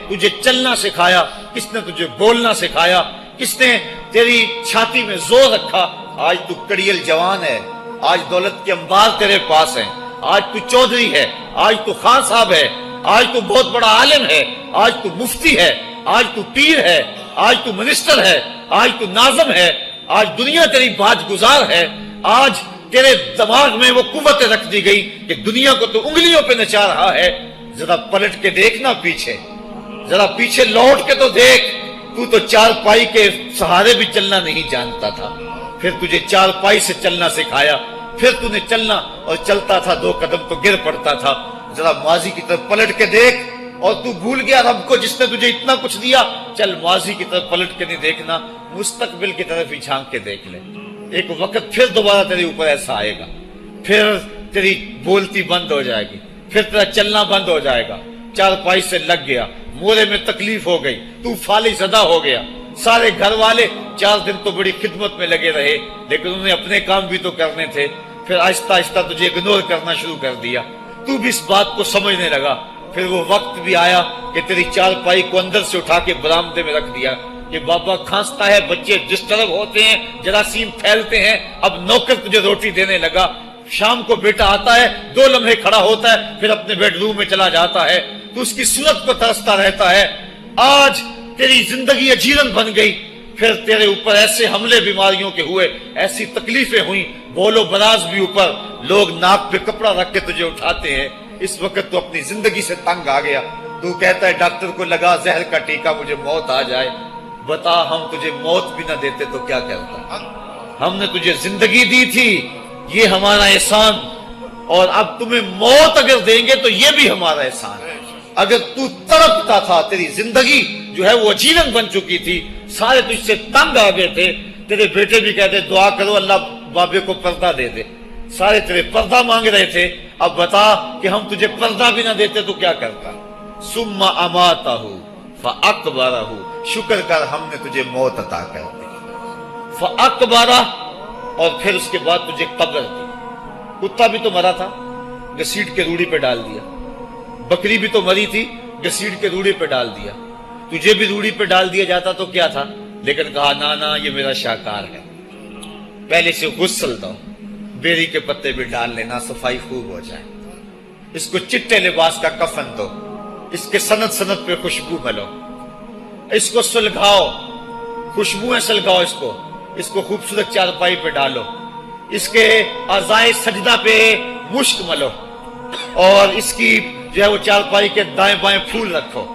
تجھے چلنا سکھایا؟ کس نے تجھے بولنا سکھایا؟ کس نے تیری چھاتی میں زور رکھا؟ آج تو کڑیل جوان ہے، آج دولت کے انبار تیرے پاس ہیں، آج تو چودھری ہے، آج تو خان صاحب ہے، آج تو بہت بڑا عالم ہے، آج تو مفتی ہے، آج تو پیر ہے، آج تو منسٹر ہے، آج تو ناظم ہے، آج دنیا تیری باج گزار ہے، آج تیرے دماغ میں وہ قوت رکھ دی گئی کہ دنیا کو تو انگلیوں پہ نچا رہا ہے۔ ذرا پلٹ کے دیکھنا پیچھے، ذرا پیچھے لوٹ کے تو دیکھ، تو چار پائی کے سہارے بھی چلنا نہیں جانتا تھا، پھر تجھے چار پائی سے چلنا سکھایا، پھر تو نے چلنا، اور چلتا تھا 2 قدم تو گر پڑتا تھا۔ ذرا ماضی کی طرف پلٹ کے دیکھ، اور تو بھول گیا رب کو جس نے تجھے اتنا کچھ دیا۔ چل ماضی کی طرف پلٹ کے نہیں دیکھنا، مستقبل کی طرف ہی جھانک کے دیکھ لے۔ ایک وقت پھر دوبارہ تیرے اوپر ایسا آئے گا، پھر تیری بولتی بند ہو جائے گی، پھر تیرا چلنا بند ہو جائے گا۔ چار پائی سے لگ گیا، مورے میں تکلیف ہو گئی، تو فالج زدہ ہو گیا۔ سارے گھر والے 4 دن تو بڑی خدمت میں لگے رہے، لیکن انہوں نے اپنے کام بھی تو کرنے تھے، پھر آہستہ آہستہ تجھے اگنور کرنا شروع کر دیا۔ تو بھی اس بات کو سمجھنے لگا۔ پھر وہ وقت بھی آیا کہ تیری چار پائی کو اندر سے اٹھا کے برآمدے میں رکھ دیا کہ بابا کھانستا ہے، بچے جس طرف ہوتے ہیں جراثیم پھیلتے ہیں، اب نوکر تجھے روٹی دینے لگا۔ شام کو بیٹا آتا ہے، 2 لمحے کھڑا ہوتا ہے، پھر اپنے بیڈ روم میں چلا جاتا ہے، تو اس کی صورت کو ترستا رہتا ہے۔ آج تیری زندگی اجیرن بن گئی، پھر تیرے اوپر ایسے حملے بیماریوں کے ہوئے، ایسی تکلیفیں ہوئیں، بول و براز بھی اوپر، لوگ ناک پہ کپڑا رکھ کے تجھے اٹھاتے ہیں۔ اس وقت تو اپنی زندگی سے تنگ آ گیا، تو کہتا ہے ڈاکٹر کو لگا زہر کا ٹیکہ، مجھے موت آ جائے۔ بتا ہم تجھے موت بھی نہ دیتے تو کیا کرتا؟ ہم نے تجھے زندگی دی تھی، یہ ہمارا احسان، اور اب تمہیں موت اگر دیں گے تو یہ بھی ہمارا احسان ہے۔ اگر تو تڑپتا تھا، تیری زندگی جو ہے وہ اجیرن بن چکی تھی، سارے تجھ سے تنگ آ گئے تھے، تیرے بیٹے بھی کہتے دعا کرو اللہ بابے کو پردہ دے دے، سارے تیرے پردہ مانگ رہے تھے، اب بتا کہ ہم تجھے پردہ بھی نہ دیتے تو کیا کرتا؟ ثم اماتہ فاقبرہ، شکر کر ہم نے تجھے موت عطا کر دی، فاقبرہ، اور پھر اس کے بعد تجھے قبر دی۔ کتا بھی تو مرا تھا، گھسیٹ کے روڑی پہ ڈال دیا، بکری بھی تو مری تھی، گھسیٹ کے روڑی پہ ڈال دیا، تجھے بھی روڑی پہ ڈال دیا جاتا تو کیا تھا؟ لیکن کہا نا یہ میرا شاہکار ہے، پہلے سے غسل دو، بیری کے پتے بھی ڈال لینا، صفائی خوب ہو جائے، اس کو چٹے لباس کا کفن دو، اس کے سند سند پہ خوشبو ملو، اس کو سلگھاؤ، خوشبوئیں سلگھاؤ، اس کو خوبصورت چارپائی پہ ڈالو، اس کے اعضائے سجدہ پہ مشک ملو، اور اس کی جو ہے وہ چارپائی کے دائیں بائیں پھول رکھو۔